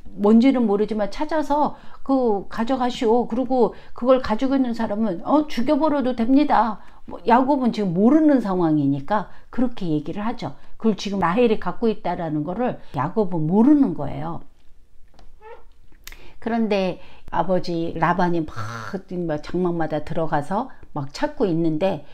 Speaker 1: 뭔지는 모르지만 찾아서 그 가져가시오. 그리고 그걸 가지고 있는 사람은 죽여버려도 됩니다. 야곱은 지금 모르는 상황이니까 그렇게 얘기를 하죠. 그걸 지금 라헬이 갖고 있다라는 거를 야곱은 모르는 거예요. 그런데 아버지 라반이 막 장막마다 들어가서 막 찾고 있는데,